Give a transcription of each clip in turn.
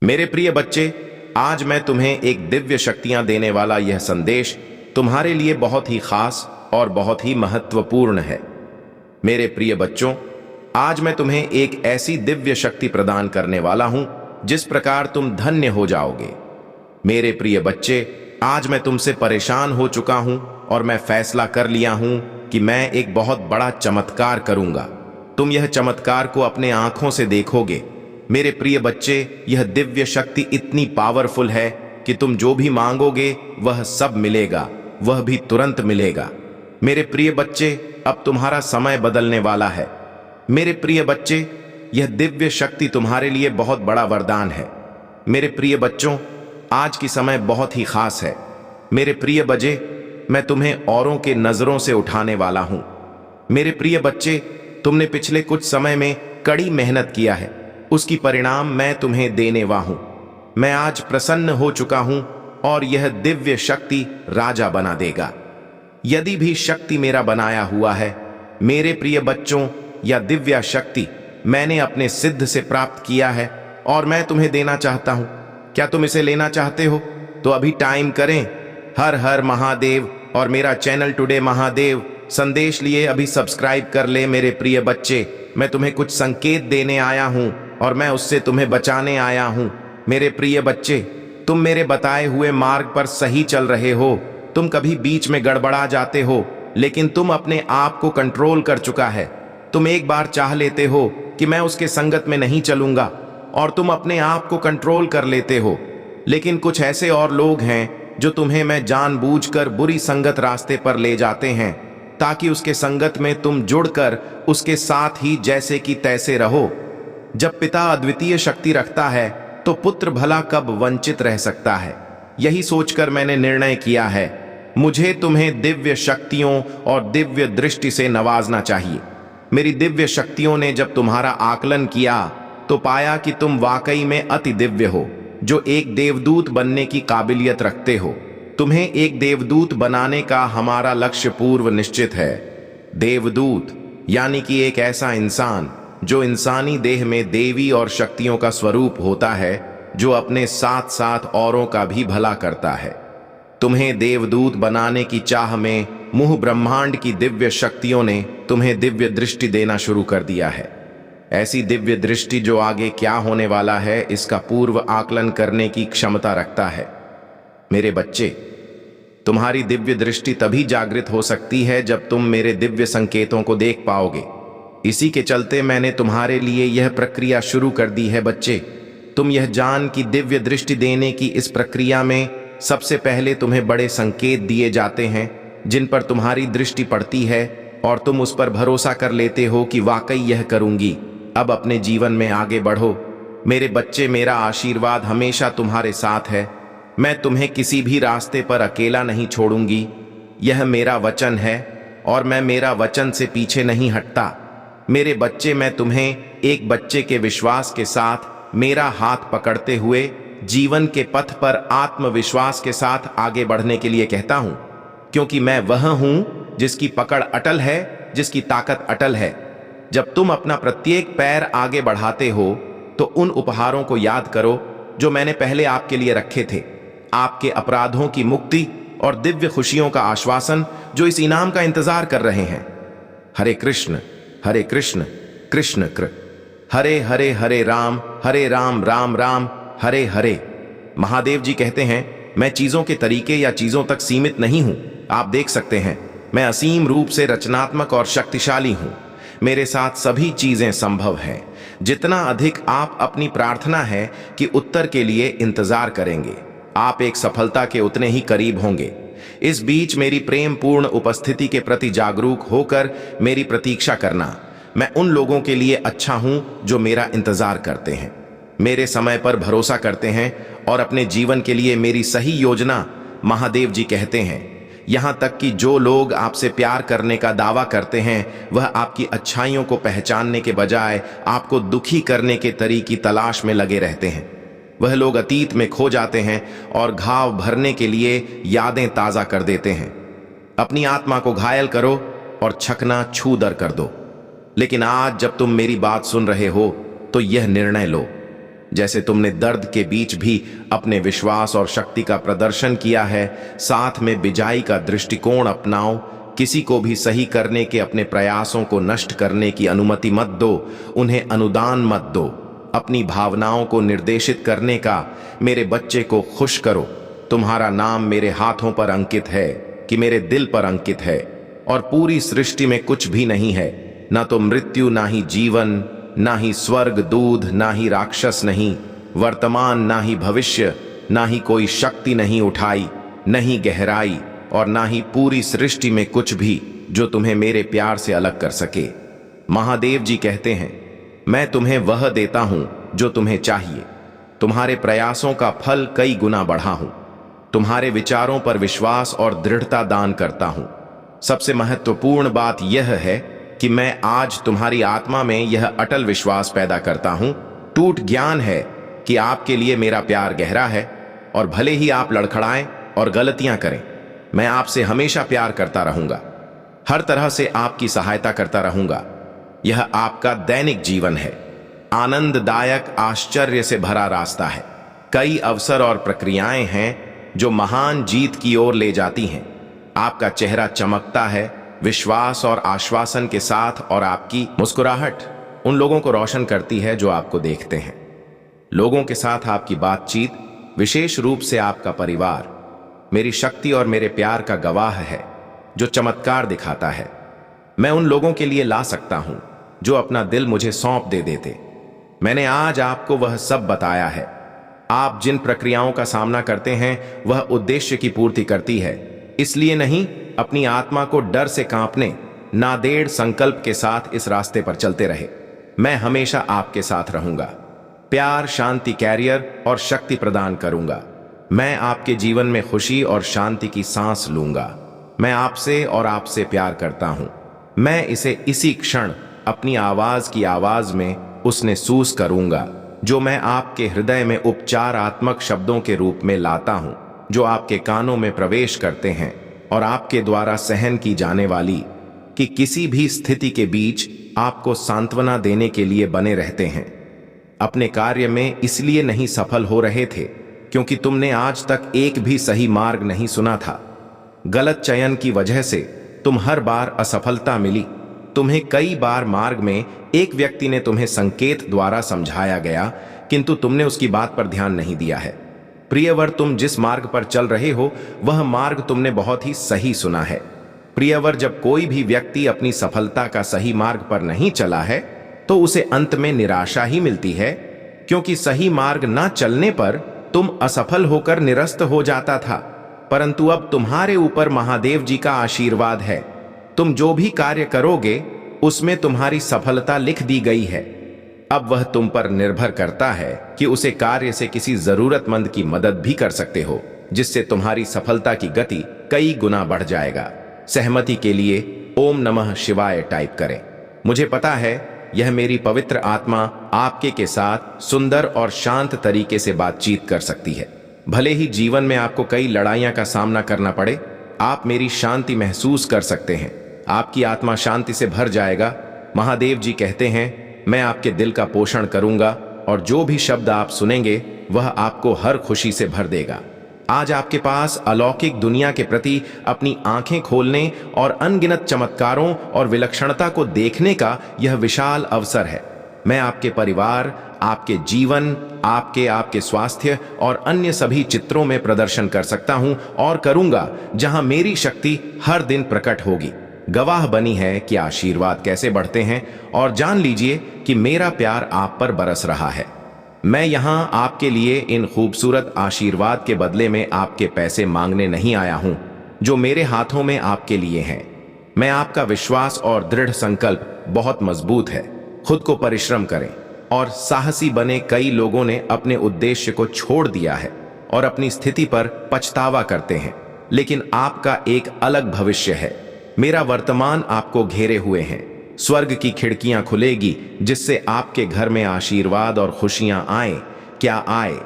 मेरे प्रिय बच्चे, आज मैं तुम्हें एक दिव्य शक्तियां देने वाला यह संदेश तुम्हारे लिए बहुत ही खास और बहुत ही महत्वपूर्ण है। मेरे प्रिय बच्चों, आज मैं तुम्हें एक ऐसी दिव्य शक्ति प्रदान करने वाला हूं जिस प्रकार तुम धन्य हो जाओगे। मेरे प्रिय बच्चे, आज मैं तुमसे परेशान हो चुका हूं और मैं फैसला कर लिया हूं कि मैं एक बहुत बड़ा चमत्कार करूंगा। तुम यह चमत्कार को अपने आंखों से देखोगे। मेरे प्रिय बच्चे, यह दिव्य शक्ति इतनी पावरफुल है कि तुम जो भी मांगोगे वह सब मिलेगा, वह भी तुरंत मिलेगा। मेरे प्रिय बच्चे, अब तुम्हारा समय बदलने वाला है। मेरे प्रिय बच्चे, यह दिव्य शक्ति तुम्हारे लिए बहुत बड़ा वरदान है। मेरे प्रिय बच्चों, आज की समय बहुत ही खास है। मेरे प्रिय बच्चे, मैं तुम्हें औरों के नजरों से उठाने वाला हूं। मेरे प्रिय बच्चे, तुमने पिछले कुछ समय में कड़ी मेहनत किया है, उसकी परिणाम मैं तुम्हें देने वाला हूं। मैं आज प्रसन्न हो चुका हूं और यह दिव्य शक्ति राजा बना देगा। यदि भी शक्ति मेरा बनाया हुआ है, मेरे प्रिय बच्चों, यह दिव्य शक्ति मैंने अपने सिद्ध से प्राप्त किया है और मैं तुम्हें देना चाहता हूं। क्या तुम इसे लेना चाहते हो? तो अभी टाइम करें। हर हर महादेव और मेरा चैनल टुडे महादेव संदेश लिए अभी सब्सक्राइब कर ले। मेरे प्रिय बच्चे, मैं तुम्हें कुछ संकेत देने आया हूं और मैं उससे तुम्हें बचाने आया हूं। मेरे प्रिय बच्चे, तुम मेरे बताए हुए मार्ग पर सही चल रहे हो। तुम कभी बीच में गड़बड़ा जाते हो, लेकिन तुम अपने आप को कंट्रोल कर चुका है। तुम एक बार चाह लेते हो कि मैं उसके संगत में नहीं चलूंगा और तुम अपने आप को कंट्रोल कर लेते हो, लेकिन कुछ ऐसे और लोग हैं जो तुम्हें मैं जानबूझकर बुरी संगत रास्ते पर ले जाते हैं ताकि उसके संगत में तुम जुड़कर उसके साथ ही जैसे कि तैसे रहो। जब पिता अद्वितीय शक्ति रखता है तो पुत्र भला कब वंचित रह सकता है। यही सोचकर मैंने निर्णय किया है, मुझे तुम्हें दिव्य शक्तियों और दिव्य दृष्टि से नवाजना चाहिए। मेरी दिव्य शक्तियों ने जब तुम्हारा आकलन किया तो पाया कि तुम वाकई में अति दिव्य हो, जो एक देवदूत बनने की काबिलियत रखते हो। तुम्हें एक देवदूत बनाने का हमारा लक्ष्य पूर्व निश्चित है। देवदूत यानी कि एक ऐसा इंसान जो इंसानी देह में देवी और शक्तियों का स्वरूप होता है, जो अपने साथ साथ औरों का भी भला करता है। तुम्हें देवदूत बनाने की चाह में मुंह ब्रह्मांड की दिव्य शक्तियों ने तुम्हें दिव्य दृष्टि देना शुरू कर दिया है। ऐसी दिव्य दृष्टि जो आगे क्या होने वाला है इसका पूर्व आकलन करने की क्षमता रखता है। मेरे बच्चे, तुम्हारी दिव्य दृष्टि तभी जागृत हो सकती है जब तुम मेरे दिव्य संकेतों को देख पाओगे। इसी के चलते मैंने तुम्हारे लिए यह प्रक्रिया शुरू कर दी है। बच्चे, तुम यह जान कि दिव्य दृष्टि देने की इस प्रक्रिया में सबसे पहले तुम्हें बड़े संकेत दिए जाते हैं जिन पर तुम्हारी दृष्टि पड़ती है और तुम उस पर भरोसा कर लेते हो कि वाकई यह करूंगी। अब अपने जीवन में आगे बढ़ो। मेरे बच्चे, मेरा आशीर्वाद हमेशा तुम्हारे साथ है। मैं तुम्हें किसी भी रास्ते पर अकेला नहीं छोड़ूंगी। यह मेरा वचन है और मैं मेरा वचन से पीछे नहीं हटता। मेरे बच्चे, मैं तुम्हें एक बच्चे के विश्वास के साथ मेरा हाथ पकड़ते हुए जीवन के पथ पर आत्मविश्वास के साथ आगे बढ़ने के लिए कहता हूं, क्योंकि मैं वह हूं जिसकी पकड़ अटल है, जिसकी ताकत अटल है। जब तुम अपना प्रत्येक पैर आगे बढ़ाते हो तो उन उपहारों को याद करो जो मैंने पहले आपके लिए रखे थे। आपके अपराधों की मुक्ति और दिव्य खुशियों का आश्वासन जो इस इनाम का इंतजार कर रहे हैं। हरे कृष्ण कृष्ण कृष्ण हरे हरे, हरे राम राम राम हरे हरे। महादेव जी कहते हैं, मैं चीजों के तरीके या चीजों तक सीमित नहीं हूं। आप देख सकते हैं, मैं असीम रूप से रचनात्मक और शक्तिशाली हूं। मेरे साथ सभी चीजें संभव हैं। जितना अधिक आप अपनी प्रार्थना है कि उत्तर के लिए इंतजार करेंगे, आप एक सफलता के उतने ही करीब होंगे। इस बीच मेरी प्रेम पूर्ण उपस्थिति के प्रति जागरूक होकर मेरी प्रतीक्षा करना। मैं उन लोगों के लिए अच्छा हूं जो मेरा इंतजार करते हैं, मेरे समय पर भरोसा करते हैं और अपने जीवन के लिए मेरी सही योजना। महादेव जी कहते हैं, यहां तक कि जो लोग आपसे प्यार करने का दावा करते हैं वह आपकी अच्छाइयों को पहचानने के बजाय आपको दुखी करने के तरीके की तलाश में लगे रहते हैं। वह लोग अतीत में खो जाते हैं और घाव भरने के लिए यादें ताजा कर देते हैं। अपनी आत्मा को घायल करो और छकना छू दर कर दो। लेकिन आज जब तुम मेरी बात सुन रहे हो तो यह निर्णय लो, जैसे तुमने दर्द के बीच भी अपने विश्वास और शक्ति का प्रदर्शन किया है, साथ में बिजाई का दृष्टिकोण अपनाओ। किसी को भी सही करने के अपने प्रयासों को नष्ट करने की अनुमति मत दो, उन्हें अनुदान मत दो। अपनी भावनाओं को निर्देशित करने का मेरे बच्चे को खुश करो। तुम्हारा नाम मेरे हाथों पर अंकित है कि मेरे दिल पर अंकित है, और पूरी सृष्टि में कुछ भी नहीं है, ना तो मृत्यु, ना ही जीवन, ना ही स्वर्ग दूध, ना ही राक्षस, नहीं वर्तमान, ना ही भविष्य, ना ही कोई शक्ति, नहीं उठाई, नहीं गहराई, और ना ही पूरी सृष्टि में कुछ भी जो तुम्हें मेरे प्यार से अलग कर सके। महादेव जी कहते हैं, मैं तुम्हें वह देता हूं जो तुम्हें चाहिए। तुम्हारे प्रयासों का फल कई गुना बढ़ा हूं। तुम्हारे विचारों पर विश्वास और दृढ़ता दान करता हूं। सबसे महत्वपूर्ण बात यह है कि मैं आज तुम्हारी आत्मा में यह अटल विश्वास पैदा करता हूं, टूट ज्ञान है कि आपके लिए मेरा प्यार गहरा है, और भले ही आप लड़खड़ाएं और गलतियां करें, मैं आपसे हमेशा प्यार करता रहूंगा। हर तरह से आपकी सहायता करता रहूंगा। यह आपका दैनिक जीवन है, आनंददायक, आश्चर्य से भरा रास्ता है। कई अवसर और प्रक्रियाएं हैं जो महान जीत की ओर ले जाती हैं। आपका चेहरा चमकता है विश्वास और आश्वासन के साथ, और आपकी मुस्कुराहट उन लोगों को रोशन करती है जो आपको देखते हैं। लोगों के साथ आपकी बातचीत, विशेष रूप से आपका परिवार, मेरी शक्ति और मेरे प्यार का गवाह है जो चमत्कार दिखाता है। मैं उन लोगों के लिए ला सकता हूं जो अपना दिल मुझे सौंप दे देते। मैंने आज आपको वह सब बताया है। आप जिन प्रक्रियाओं का सामना करते हैं वह उद्देश्य की पूर्ति करती है, इसलिए नहीं अपनी आत्मा को डर से कांपने, नादेड़ संकल्प के साथ इस रास्ते पर चलते रहे। मैं हमेशा आपके साथ रहूंगा, प्यार, शांति, कैरियर और शक्ति प्रदान करूंगा। मैं आपके जीवन में खुशी और शांति की सांस लूंगा। मैं आपसे और आपसे प्यार करता हूं। मैं इसे इसी क्षण अपनी आवाज की आवाज में उसने सूस करूंगा जो मैं आपके हृदय में उपचारात्मक शब्दों के रूप में लाता हूं, जो आपके कानों में प्रवेश करते हैं और आपके द्वारा सहन की जाने वाली कि किसी भी स्थिति के बीच आपको सांत्वना देने के लिए बने रहते हैं। अपने कार्य में इसलिए नहीं सफल हो रहे थे क्योंकि तुमने आज तक एक भी सही मार्ग नहीं सुना था। गलत चयन की वजह से तुम हर बार असफलता मिली। तुम्हें कई बार मार्ग में एक व्यक्ति ने तुम्हें संकेत द्वारा समझाया गया, किंतु तुमने उसकी बात पर ध्यान नहीं दिया है। प्रियवर, तुम जिस मार्ग पर चल रहे हो वह मार्ग तुमने बहुत ही सही सुना है। प्रियवर, जब कोई भी व्यक्ति अपनी सफलता का सही मार्ग पर नहीं चला है तो उसे अंत में निराशा ही मिलती है, क्योंकि सही मार्ग न चलने पर तुम असफल होकर निरस्त हो जाता था। परंतु अब तुम्हारे ऊपर महादेव जी का आशीर्वाद है। तुम जो भी कार्य करोगे उसमें तुम्हारी सफलता लिख दी गई है। अब वह तुम पर निर्भर करता है कि उसे कार्य से किसी जरूरतमंद की मदद भी कर सकते हो, जिससे तुम्हारी सफलता की गति कई गुना बढ़ जाएगा। सहमति के लिए ओम नमः शिवाय टाइप करें। मुझे पता है यह मेरी पवित्र आत्मा आपके के साथ सुंदर और शांत तरीके से बातचीत कर सकती है। भले ही जीवन में आपको कई लड़ाइयां का सामना करना पड़े, आप मेरी शांति महसूस कर सकते हैं। आपकी आत्मा शांति से भर जाएगा। महादेव जी कहते हैं, मैं आपके दिल का पोषण करूंगा और जो भी शब्द आप सुनेंगे वह आपको हर खुशी से भर देगा। आज आपके पास अलौकिक दुनिया के प्रति अपनी आंखें खोलने और अनगिनत चमत्कारों और विलक्षणता को देखने का यह विशाल अवसर है। मैं आपके परिवार, आपके जीवन, आपके स्वास्थ्य और अन्य सभी चित्रों में प्रदर्शन कर सकता हूं और करूंगा जहां मेरी शक्ति हर दिन प्रकट होगी। गवाह बनी है कि आशीर्वाद कैसे बढ़ते हैं, और जान लीजिए कि मेरा प्यार आप पर बरस रहा है। मैं यहां आपके लिए इन खूबसूरत आशीर्वाद के बदले में आपके पैसे मांगने नहीं आया हूं जो मेरे हाथों में आपके लिए हैं। मैं आपका विश्वास और दृढ़ संकल्प बहुत मजबूत है। खुद को परिश्रम करें और साहसी बने। कई लोगों ने अपने उद्देश्य को छोड़ दिया है और अपनी स्थिति पर पछतावा करते हैं, लेकिन आपका एक अलग भविष्य है। मेरा वर्तमान आपको घेरे हुए हैं। स्वर्ग की खिड़कियां खुलेगी जिससे आपके घर में आशीर्वाद और खुशियां आए। क्या आए?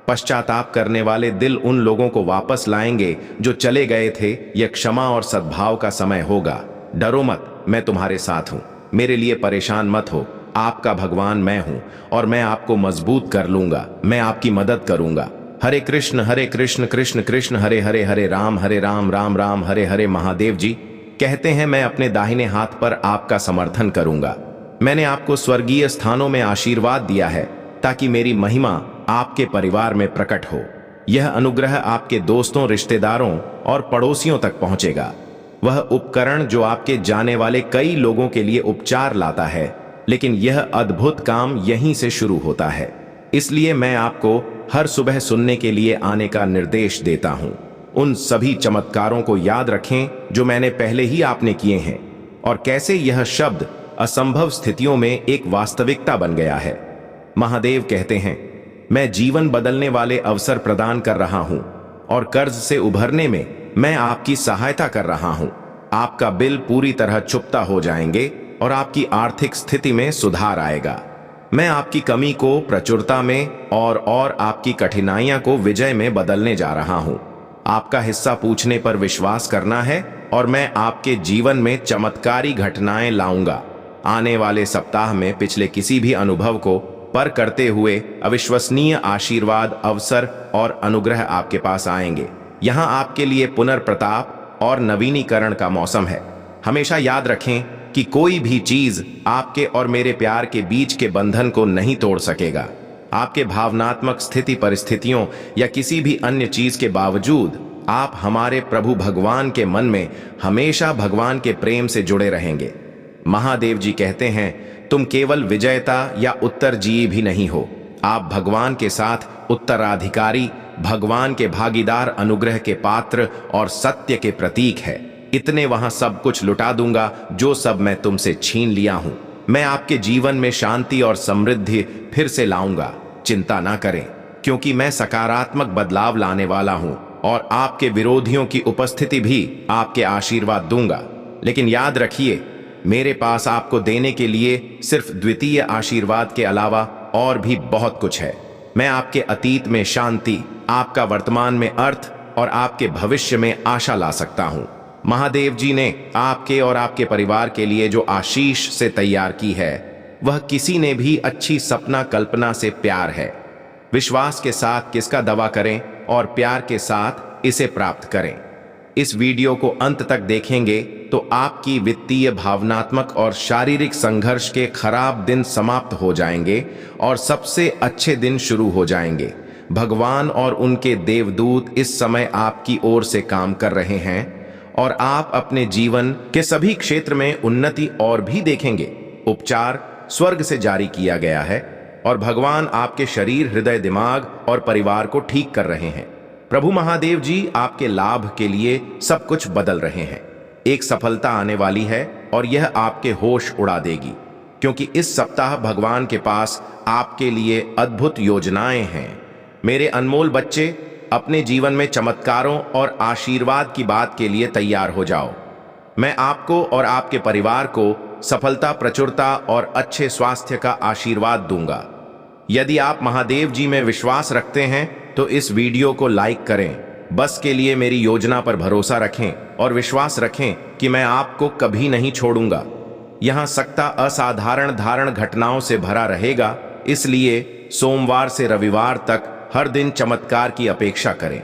पश्चाताप करने वाले दिल उन लोगों को वापस लाएंगे जो चले गए थे। यह क्षमा और सद्भाव का समय होगा। डरो मत, मैं तुम्हारे साथ हूं। मेरे लिए परेशान मत हो। आपका भगवान मैं हूं और मैं आपको मजबूत कर लूंगा, मैं आपकी मदद करूंगा। हरे कृष्ण कृष्ण कृष्ण हरे हरे, हरे राम राम राम हरे हरे। महादेव जी कहते हैं, मैं अपने दाहिने हाथ पर आपका समर्थन करूंगा। मैंने आपको स्वर्गीय स्थानों में आशीर्वाद दिया है ताकि मेरी महिमा आपके परिवार में प्रकट हो। यह अनुग्रह आपके दोस्तों, रिश्तेदारों और पड़ोसियों तक पहुंचेगा। वह उपकरण जो आपके जाने वाले कई लोगों के लिए उपचार लाता है, लेकिन यह अद्भुत काम यहीं से शुरू होता है। इसलिए मैं आपको हर सुबह सुनने के लिए आने का निर्देश देता हूं। उन सभी चमत्कारों को याद रखें जो मैंने पहले ही आपने किए हैं, और कैसे यह शब्द असंभव स्थितियों में एक वास्तविकता बन गया है। महादेव कहते हैं, मैं जीवन बदलने वाले अवसर प्रदान कर रहा हूं और कर्ज से उभरने में मैं आपकी सहायता कर रहा हूं। आपका बिल पूरी तरह चुकता हो जाएंगे और आपकी आर्थिक स्थिति में सुधार आएगा। मैं आपकी कमी को प्रचुरता में और आपकी कठिनाइयां को विजय में बदलने जा रहा हूं। आपका हिस्सा पूछने पर विश्वास करना है और मैं आपके जीवन में चमत्कारी घटनाएं लाऊंगा। आने वाले सप्ताह में पिछले किसी भी अनुभव को पर करते हुए अविश्वसनीय आशीर्वाद, अवसर और अनुग्रह आपके पास आएंगे। यहां आपके लिए पुनर्प्रताप और नवीनीकरण का मौसम है। हमेशा याद रखें कि कोई भी चीज आपके और मेरे प्यार के बीच के बंधन को नहीं तोड़ सकेगा। आपके भावनात्मक स्थिति, परिस्थितियों या किसी भी अन्य चीज के बावजूद आप हमारे प्रभु भगवान के मन में हमेशा भगवान के प्रेम से जुड़े रहेंगे। महादेव जी कहते हैं, तुम केवल विजेता या उत्तरजीवी भी नहीं हो, आप भगवान के साथ उत्तराधिकारी, भगवान के भागीदार, अनुग्रह के पात्र और सत्य के प्रतीक है। इतने वहां सब कुछ लुटा दूंगा जो सब मैं तुमसे छीन लिया हूं। मैं आपके जीवन में शांति और समृद्धि फिर से लाऊंगा। चिंता ना करें, क्योंकि मैं सकारात्मक बदलाव लाने वाला हूं और आपके विरोधियों की उपस्थिति भी आपके आशीर्वाद दूंगा। लेकिन याद रखिए, मेरे पास आपको देने के लिए सिर्फ द्वितीय आशीर्वाद के अलावा और भी बहुत कुछ है। मैं आपके अतीत में शांति, आपका वर्तमान में अर्थ और आपके भविष्य में आशा ला सकता हूं। महादेव जी ने आपके और आपके परिवार के लिए जो आशीष से तैयार की है, वह किसी ने भी अच्छी सपना कल्पना से प्यार है। विश्वास के साथ किसका दावा करें और प्यार के साथ इसे प्राप्त करें। इस वीडियो को अंत तक देखेंगे तो आपकी वित्तीय, भावनात्मक और शारीरिक संघर्ष के खराब दिन समाप्त हो जाएंगे और सबसे अच्छे दिन शुरू हो जाएंगे। भगवान और उनके देवदूत इस समय आपकी ओर से काम कर रहे हैं और आप अपने जीवन के सभी क्षेत्र में उन्नति और भी देखेंगे। उपचार स्वर्ग से जारी किया गया है और भगवान आपके शरीर, हृदय, दिमाग और परिवार को ठीक कर रहे हैं। प्रभु महादेव जी आपके लाभ के लिए सब कुछ बदल रहे हैं। एक सफलता आने वाली है और यह आपके होश उड़ा देगी, क्योंकि इस सप्ताह भगवान के पास आपके लिए अद्भुत योजनाएं हैं। मेरे अनमोल बच्चे, अपने जीवन में चमत्कारों और आशीर्वाद की बात के लिए तैयार हो जाओ। मैं आपको और आपके परिवार को सफलता, प्रचुरता और अच्छे स्वास्थ्य का आशीर्वाद दूंगा। यदि आप महादेव जी में विश्वास रखते हैं तो इस वीडियो को लाइक करें। बस के लिए मेरी योजना पर भरोसा रखें और विश्वास रखें कि मैं आपको कभी नहीं छोड़ूंगा। यहां सप्ताह असाधारण धारण घटनाओं से भरा रहेगा, इसलिए सोमवार से रविवार तक हर दिन चमत्कार की अपेक्षा करें।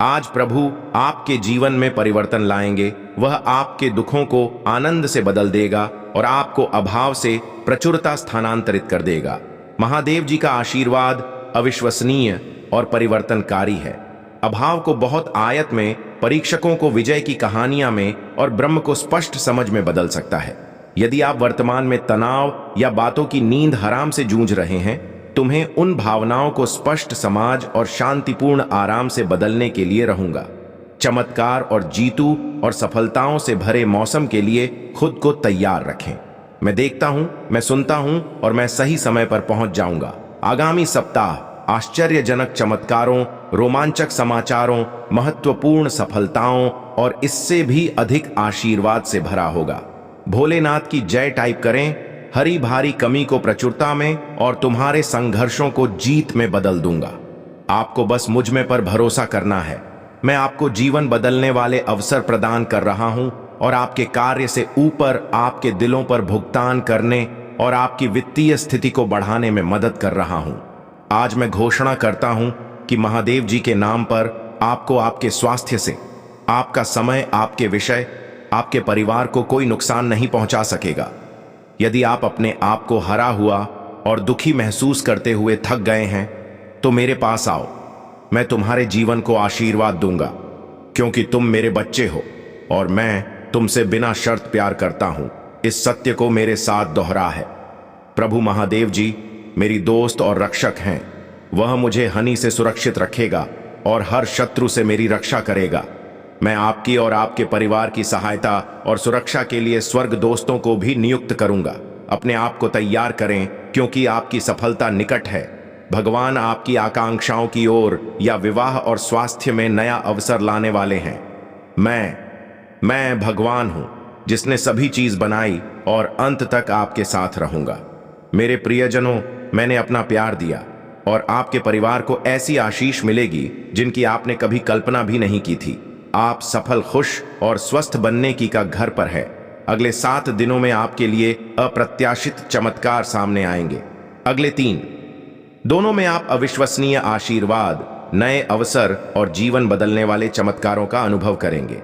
आज प्रभु आपके जीवन में परिवर्तन लाएंगे। वह आपके दुखों को आनंद से बदल देगा और आपको अभाव से प्रचुरता स्थानांतरित कर देगा। महादेव जी का आशीर्वाद अविश्वसनीय और परिवर्तनकारी है। अभाव को बहुत आयत में, परीक्षकों को विजय की कहानियां में और ब्रह्म को स्पष्ट समझ में बदल सकता है। यदि आप वर्तमान में तनाव या बातों की नींद हराम से जूझ रहे हैं, तुम्हें उन भावनाओं को स्पष्ट समाज और शांतिपूर्ण आराम से बदलने के लिए रहूंगा। चमत्कार और जीतू और सफलताओं से भरे मौसम के लिए खुद को तैयार रखें। मैं देखता हूं, मैं सुनता हूं और मैं सही समय पर पहुंच जाऊंगा। आगामी सप्ताह आश्चर्यजनक चमत्कारों, रोमांचक समाचारों, महत्वपूर्ण सफलताओं और इससे भी अधिक आशीर्वाद से भरा होगा। भोलेनाथ की जय टाइप करें। हरी भारी कमी को प्रचुरता में और तुम्हारे संघर्षों को जीत में बदल दूंगा। आपको बस मुझ में पर भरोसा करना है। मैं आपको जीवन बदलने वाले अवसर प्रदान कर रहा हूं और आपके कार्य से ऊपर आपके दिलों पर भुगतान करने और आपकी वित्तीय स्थिति को बढ़ाने में मदद कर रहा हूं। आज मैं घोषणा करता हूं कि महादेव जी के नाम पर आपको आपके स्वास्थ्य से, आपका समय, आपके विषय, आपके परिवार को कोई नुकसान नहीं पहुंचा सकेगा। यदि आप अपने आप को हरा हुआ और दुखी महसूस करते हुए थक गए हैं तो मेरे पास आओ। मैं तुम्हारे जीवन को आशीर्वाद दूंगा, क्योंकि तुम मेरे बच्चे हो और मैं तुमसे बिना शर्त प्यार करता हूं। इस सत्य को मेरे साथ दोहरा है। प्रभु महादेव जी मेरी दोस्त और रक्षक हैं। वह मुझे हानि से सुरक्षित रखेगा और हर शत्रु से मेरी रक्षा करेगा। मैं आपकी और आपके परिवार की सहायता और सुरक्षा के लिए स्वर्ग दोस्तों को भी नियुक्त करूंगा। अपने आप को तैयार करें, क्योंकि आपकी सफलता निकट है। भगवान आपकी आकांक्षाओं की ओर या विवाह और स्वास्थ्य में नया अवसर लाने वाले हैं। मैं भगवान हूं जिसने सभी चीज बनाई और अंत तक आपके साथ रहूंगा। मेरे प्रियजनों, मैंने अपना प्यार दिया और आपके परिवार को ऐसी आशीष मिलेगी जिनकी आपने कभी कल्पना भी नहीं की थी। आप सफल, खुश और स्वस्थ बनने की का घर पर है। अगले 7 दिनों में आपके लिए अप्रत्याशित चमत्कार सामने आएंगे। अगले 3 दोनों में आप अविश्वसनीय आशीर्वाद, नए अवसर और जीवन बदलने वाले चमत्कारों का अनुभव करेंगे।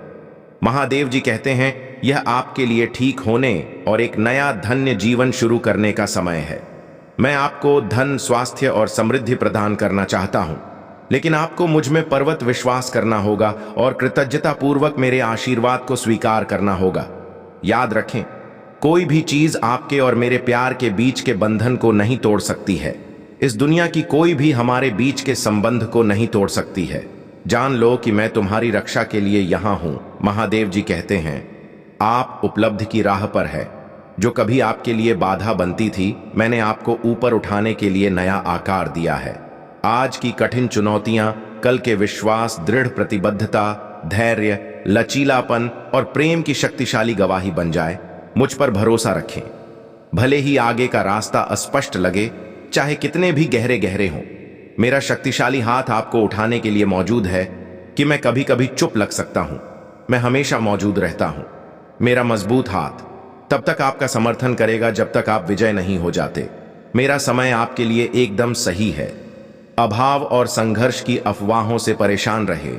महादेव जी कहते हैं यह आपके लिए ठीक होने और एक नया धन्य जीवन शुरू करने का समय है। मैं आपको धन, स्वास्थ्य और समृद्धि प्रदान करना चाहता हूं, लेकिन आपको मुझ में पर्वत विश्वास करना होगा और कृतज्ञता पूर्वक मेरे आशीर्वाद को स्वीकार करना होगा। याद रखें, कोई भी चीज आपके और मेरे प्यार के बीच के बंधन को नहीं तोड़ सकती है। इस दुनिया की कोई भी हमारे बीच के संबंध को नहीं तोड़ सकती है। जान लो कि मैं तुम्हारी रक्षा के लिए यहां हूं। महादेव जी कहते हैं आप उपलब्धि की राह पर है। जो कभी आपके लिए बाधा बनती थी, मैंने आपको ऊपर उठाने के लिए नया आकार दिया है। आज की कठिन चुनौतियां कल के विश्वास, दृढ़ प्रतिबद्धता, धैर्य, लचीलापन और प्रेम की शक्तिशाली गवाही बन जाए। मुझ पर भरोसा रखें। भले ही आगे का रास्ता अस्पष्ट लगे, चाहे कितने भी गहरे गहरे हों, मेरा शक्तिशाली हाथ आपको उठाने के लिए मौजूद है। कि मैं कभी कभी चुप लग सकता हूं, मैं हमेशा मौजूद रहता हूं। मेरा मजबूत हाथ तब तक आपका समर्थन करेगा जब तक आप विजय नहीं हो जाते। मेरा समय आपके लिए एकदम सही है। अभाव और संघर्ष की अफवाहों से परेशान रहे,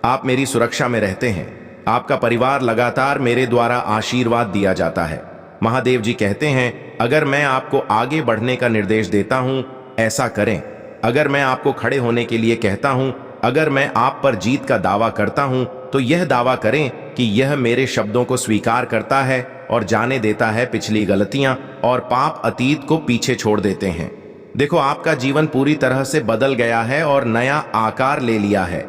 आप मेरी सुरक्षा में रहते हैं। आपका परिवार लगातार मेरे द्वारा आशीर्वाद दिया जाता है। महादेव जी कहते हैं अगर मैं आपको आगे बढ़ने का निर्देश देता हूं, ऐसा करें। अगर मैं आपको खड़े होने के लिए कहता हूं, अगर मैं आप पर जीत का दावा करता हूं, तो यह दावा करें कि यह मेरे शब्दों को स्वीकार करता है और जाने देता है पिछली गलतियां और पाप अतीत को पीछे छोड़ देते हैं। देखो, आपका जीवन पूरी तरह से बदल गया है और नया आकार ले लिया है।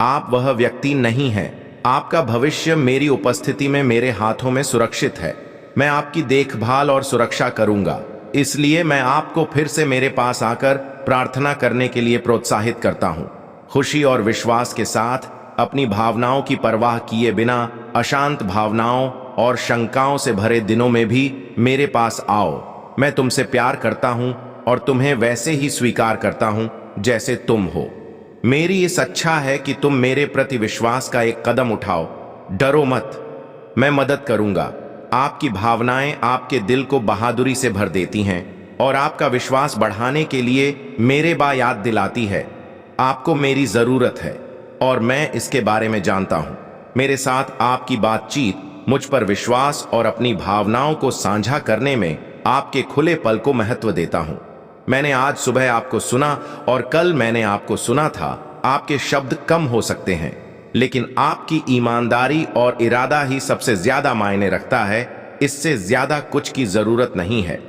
आप वह व्यक्ति नहीं हैं। आपका भविष्य मेरी उपस्थिति में मेरे हाथों में सुरक्षित है। मैं आपकी देखभाल और सुरक्षा करूंगा। इसलिए मैं आपको फिर से मेरे पास आकर प्रार्थना करने के लिए प्रोत्साहित करता हूं। खुशी और विश्वास के साथ, अपनी भावनाओं की परवाह किए बिना, अशांत भावनाओं और शंकाओं से भरे दिनों में भी मेरे पास आओ। मैं तुमसे प्यार करता हूं और तुम्हें वैसे ही स्वीकार करता हूं जैसे तुम हो। मेरी इस इच्छा है कि तुम मेरे प्रति विश्वास का एक कदम उठाओ। डरो मत, मैं मदद करूंगा। आपकी भावनाएं आपके दिल को बहादुरी से भर देती हैं और आपका विश्वास बढ़ाने के लिए मेरे याद दिलाती है। आपको मेरी जरूरत है और मैं इसके बारे में जानता हूं। मेरे साथ आपकी बातचीत, मुझ पर विश्वास और अपनी भावनाओं को साझा करने में आपके खुले पल को महत्व देता हूं। मैंने आज सुबह आपको सुना और कल मैंने आपको सुना था। आपके शब्द कम हो सकते हैं, लेकिन आपकी ईमानदारी और इरादा ही सबसे ज्यादा मायने रखता है। इससे ज्यादा कुछ की जरूरत नहीं है।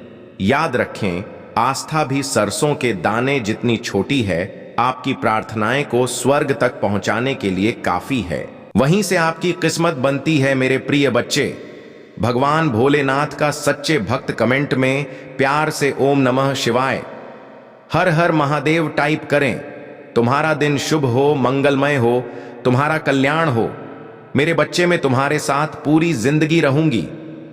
याद रखें, आस्था भी सरसों के दाने जितनी छोटी है। आपकी प्रार्थनाएं को स्वर्ग तक पहुंचाने के लिए काफी है। वहीं से आपकी किस्मत बनती है मेरे प्रिय बच्चे। भगवान भोलेनाथ का सच्चे भक्त कमेंट में प्यार से ओम नमः शिवाय, हर हर महादेव टाइप करें। तुम्हारा दिन शुभ हो, मंगलमय हो, तुम्हारा कल्याण हो। मेरे बच्चे, मैं तुम्हारे साथ पूरी जिंदगी रहूंगी।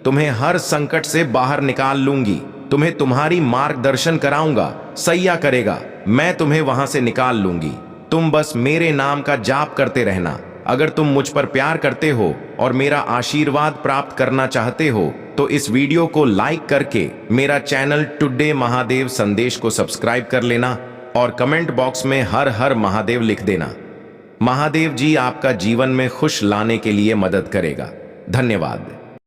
तुम्हें हर संकट से बाहर निकाल लूंगी। तुम्हें तुम्हारी मार्गदर्शन कराऊंगा। सैया करेगा, मैं तुम्हें वहां से निकाल लूंगी। तुम बस मेरे नाम का जाप करते रहना। अगर तुम मुझ पर प्यार करते हो और मेरा आशीर्वाद प्राप्त करना चाहते हो, तो इस वीडियो को लाइक करके मेरा चैनल टुडे महादेव संदेश को सब्सक्राइब कर लेना और कमेंट बॉक्स में हर हर महादेव लिख देना। महादेव जी आपका जीवन में खुश लाने के लिए मदद करेगा। धन्यवाद।